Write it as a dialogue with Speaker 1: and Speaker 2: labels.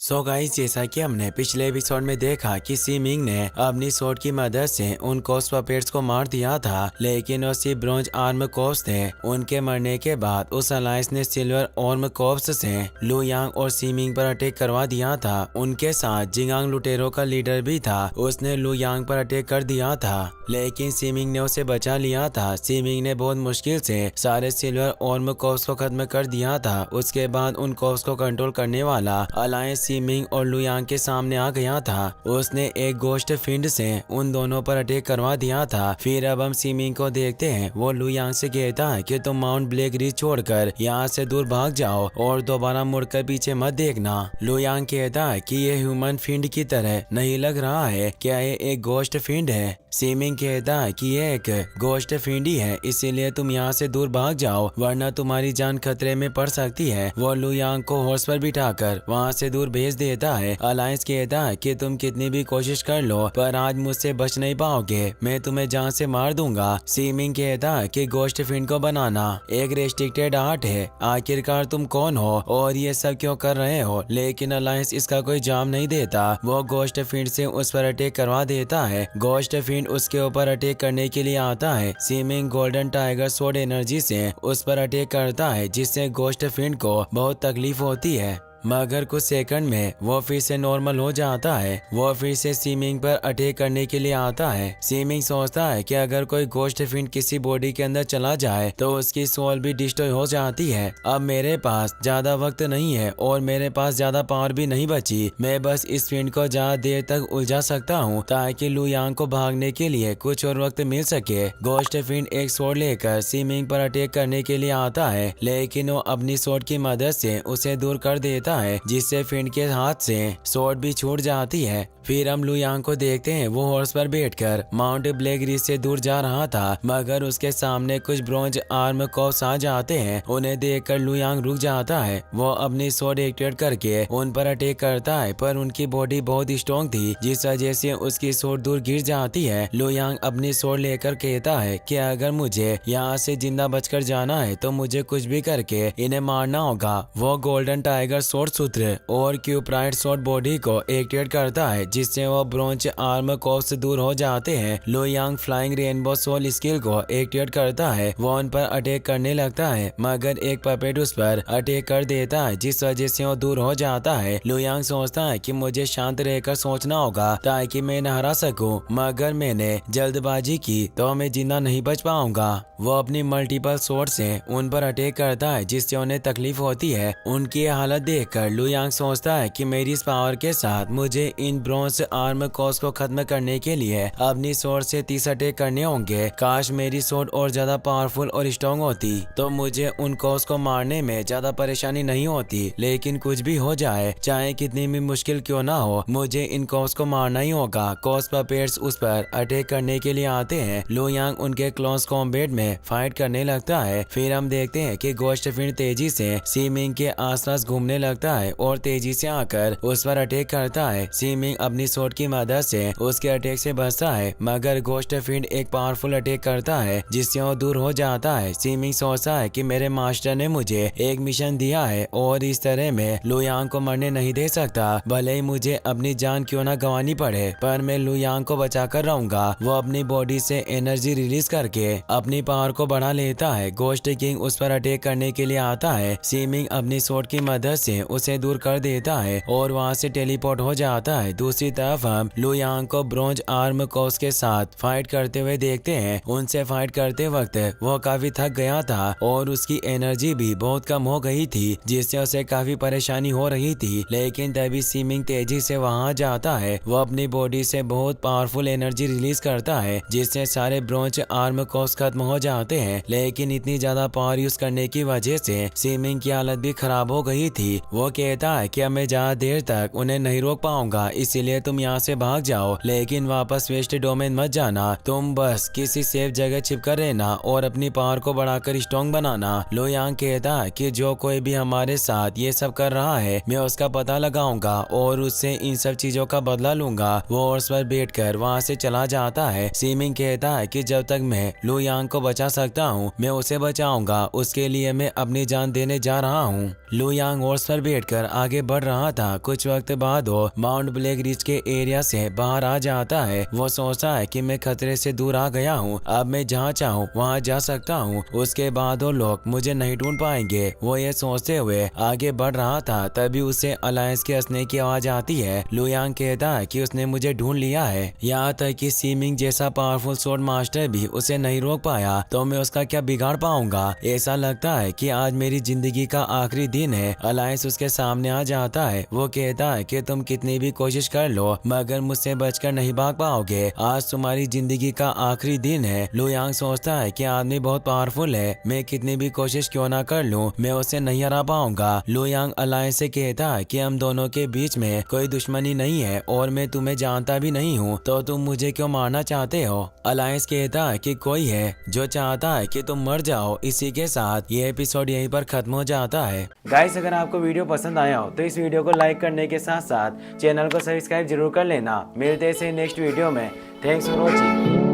Speaker 1: So guys, जैसा कि हमने पिछले एपिसोड में देखा कि सीमिंग ने अपनी स्वॉर्ड की मदद से उन कोस पपेट्स को मार दिया था, लेकिन वो सिर्फ ब्रॉन्ज आर्म कोप्स थे। उनके मरने के बाद उस अलायंस ने सिल्वर आर्म कोप्स से लू यांग और सीमिंग पर अटैक करवा दिया था। उनके साथ जिंगांग लुटेरों का लीडर भी था, उसने लू यांग पर अटैक कर दिया था, लेकिन सीमिंग ने उसे बचा लिया था। सीमिंग ने बहुत मुश्किल से सारे सिल्वर आर्म कोप्स को खत्म कर दिया था। उसके बाद उन कोप्स को कंट्रोल करने वाला अलायंस सीमिंग और लू यांग के सामने आ गया था। उसने एक गोश्त फिंड से उन दोनों पर अटैक करवा दिया था। फिर अब हम सीमिंग को देखते हैं। वो लू यांग से कहता है कि तुम माउंट ब्लैक रिज छोड़कर यहाँ से दूर भाग जाओ और दोबारा मुड़कर पीछे मत देखना। लू यांग कहता है कि ये ह्यूमन फिंड की तरह नहीं लग रहा है, क्या ये एक गोश्त फिंड है? सीमिंग कहता है कि ये एक गोश्त फिंड ही है, इसीलिए तुम यहाँ से दूर भाग जाओ वरना तुम्हारी जान खतरे में पड़ सकती है। वो लू यांग को हॉर्स पर बिठाकर वहाँ से दूर भेज देता है। अलायंस कहता है कि तुम कितनी भी कोशिश कर लो पर आज मुझसे बच नहीं पाओगे, मैं तुम्हें जान से मार दूंगा। सीमिंग कहता है कि गोश्त फिंड को बनाना एक रेस्ट्रिक्टेड आर्ट है, आखिरकार तुम कौन हो और ये सब क्यों कर रहे हो? लेकिन अलायंस इसका कोई जवाब नहीं देता। वो गोश्त फिंड से उस पर अटैक करवा देता है। गोश्त फिंड उसके ऊपर अटैक करने के लिए आता है। Seeming golden tiger sword energy से उस पर अटैक करता है, जिससे गोश्त फिंड को बहुत तकलीफ होती है, मगर कुछ सेकंड में वो फिर से नॉर्मल हो जाता है। वो फिर से सीमिंग पर अटैक करने के लिए आता है। सीमिंग सोचता है कि अगर कोई गोश्त फिंड किसी बॉडी के अंदर चला जाए तो उसकी सोल भी डिस्ट्रॉय हो जाती है। अब मेरे पास ज्यादा वक्त नहीं है और मेरे पास ज्यादा पावर भी नहीं बची। मैं बस इस फिंड को ज्यादा देर तक उलझा सकता हूँ ताकि लू यांग को भागने के लिए कुछ और वक्त मिल सके। गोश्त फिंड एक स्वॉर्ड लेकर सीमिंग पर अटैक करने के लिए आता है, लेकिन वो अपनी स्वॉर्ड की मदद से उसे दूर कर देता है, जिससे फिंड के हाथ से स्वॉर्ड भी छूट जाती है। फिर हम लू यांग को देखते हैं। वो हॉर्स पर बैठकर माउंट ब्लैक रिज से दूर जा रहा था, मगर उसके सामने कुछ ब्रॉन्ज आर्म कोप्स आ जाते हैं। उन्हें देखकर लू यांग रुक जाता है। वो अपनी स्वॉर्ड एक्टिवेट करके उन पर अटैक करता है, पर उनकी बॉडी बहुत स्ट्रॉन्ग थी, जिस वजह से उसकी स्वॉर्ड दूर गिर जाती है। लू यांग अपनी स्वॉर्ड लेकर कहता है कि अगर मुझे यहाँ से जिंदा बचकर जाना है तो मुझे कुछ भी करके इन्हें मारना होगा। वो गोल्डन टाइगर स्वॉर्ड सूत्र और क्यूप्राइड स्वॉर्ड बॉडी को एक्टिवेट करता है, जिससे वो ब्रॉन्ज आर्म कोप्स से दूर हो जाते हैं। लू यांग फ्लाइंग रेनबो सोल स्किल को एक्टिवेट करता है। वो उन पर अटैक करने लगता है, मगर एक पपेट उस पर अटैक कर देता है, जिस वजह से वो दूर हो जाता है। लू यांग सोचता है कि मुझे शांत रहकर सोचना होगा ताकि मैं न हरा सकूं, मगर मैंने जल्दबाजी की तो मैं जिंदा नहीं बच पाऊंगा। वो अपनी मल्टीपल स्वॉर्ड से उन पर अटैक करता है, जिससे उन्हें तकलीफ होती है। उनकी हालत देखकर लू यांग सोचता है कि मेरी इस पावर के साथ मुझे इन ब्रॉन्ज आर्म कोप्स को खत्म करने के लिए अपनी स्वॉर्ड से 30 अटैक करने होंगे। काश मेरी स्वॉर्ड और ज्यादा पावरफुल और स्ट्रॉन्ग होती तो मुझे उन कोप्स को मारने में ज्यादा परेशानी नहीं होती, लेकिन कुछ भी हो जाए, चाहे कितनी भी मुश्किल क्यों ना हो, मुझे इन कोप्स को मारना ही होगा। कोप्स पपेट्स उस पर अटैक करने के लिए आते हैं। लू यांग उनके क्लोज कॉम्बैट में फाइट करने लगता है। फिर हम देखते हैं कि गोश्त फिंड तेजी से सीमिंग के आसपास घूमने लगता है और तेजी से आकर उस पर अटैक करता है। सीमिंग अपनी स्वॉर्ड की मदद से उसके अटैक से बचता है, मगर गोश्त फिंड एक पावरफुल अटैक करता है, जिससे वो दूर हो जाता है। सीमिंग सोचता है कि मेरे मास्टर ने मुझे एक मिशन दिया है और इस तरह मैं लू यांग को मरने नहीं दे सकता, भले ही मुझे अपनी जान क्यों ना गंवानी पड़े, पर मैं लू यांग को बचा कर रहूंगा। वो अपनी बॉडी से एनर्जी रिलीज करके अपनी पावर को बढ़ा लेता है। गोश्त किंग उस पर अटैक करने के लिए आता है। सीमिंग अपनी स्वॉर्ड की मदद से उसे दूर कर देता है और वहाँ से टेलीपोर्ट हो जाता है। दूसरी तरफ हम लू यांग को ब्रॉन्ज आर्म कोप्स के साथ फाइट करते हुए देखते हैं। उनसे फाइट करते वक्त वो काफी थक गया था और उसकी एनर्जी भी बहुत कम हो गई थी, जिससे उसे काफी परेशानी हो रही थी। लेकिन तभी सीमिंग तेजी से वहाँ जाता है। वो अपनी बॉडी से बहुत पावरफुल एनर्जी रिलीज करता है, जिससे सारे ब्रॉन्ज आर्म कोप्स खत्म हो जाते हैं। लेकिन इतनी ज्यादा पावर यूज करने की वजह से सीमिंग की हालत भी खराब हो गई थी। वो कहता है कि अब मैं ज्यादा देर तक उन्हें नहीं रोक पाऊंगा, इसीलिए तुम यहाँ से भाग जाओ, लेकिन वापस वेस्ट डोमेन मत जाना। तुम बस किसी सेफ जगह छिपकर रहना और अपनी पावर को बढ़ाकर स्ट्रॉन्ग बनाना। लू यांग कहता है कि जो कोई भी हमारे साथ ये सब कर रहा है मैं उसका पता लगाऊंगा और उससे इन सब चीजों का बदला लूंगा। वो हॉर्स पर बैठकर वहाँ से चला जाता है। सीमिंग कहता है कि जब तक मैं लू यांग को बचा सकता हूँ मैं उसे बचाऊंगा, उसके लिए मैं अपनी जान देने जा रहा हूँ। लू यांग हॉर्स पर बैठकर आगे बढ़ रहा था। कुछ वक्त बाद वो माउंट ब्लैक रिज के एरिया से बाहर आ जाता है। वो सोचता है कि मैं खतरे से दूर आ गया हूँ, अब मैं जहाँ चाहूँ वहाँ जा सकता हूँ। उसके बाद वो लोग मुझे नहीं ढूंढ पाएंगे। वो ये सोचते हुए आगे बढ़ रहा था, तभी उसे अलायंस के हंसने की आवाज आती है। लुयांग कहता है कि उसने मुझे ढूंढ लिया है, यहाँ तक कि सीमिंग जैसा पावरफुल स्वॉर्ड मास्टर भी उसे नहीं रोक पाया, तो मैं उसका क्या बिगाड़ पाऊंगा। ऐसा लगता है कि आज मेरी जिंदगी का आखिरी दिन है। अलायंस उसके सामने आ जाता है। वो कहता है कि तुम कितनी भी कोशिश कर लो मगर मुझसे बचकर नहीं भाग पाओगे। आज तुम्हारी जिंदगी का आखिरी दिन है। लुयांग सोचता है कि आदमी बहुत पावरफुल है, मैं कितनी भी कोशिश क्यों ना कर लूं, मैं उसे नहीं हरा पाऊंगा। लुयांग अलायंस से कहता है कि हम दोनों के बीच में कोई दुश्मनी नहीं है और मैं तुम्हें जानता भी नहीं हूँ, तो तुम मुझे क्यों मारना चाहते हो। अलायंस कहता है कि कोई है जो चाहता है कि तुम मर जाओ। इसी के साथ ये एपिसोड यहीं पर खत्म हो जाता है। गाइस, अगर आपको वीडियो पसंद आया हो तो इस वीडियो को लाइक करने के साथ साथ चैनल को सब्सक्राइब जरूर कर लेना। मिलते हैं नेक्स्ट वीडियो में। Thanks for watching.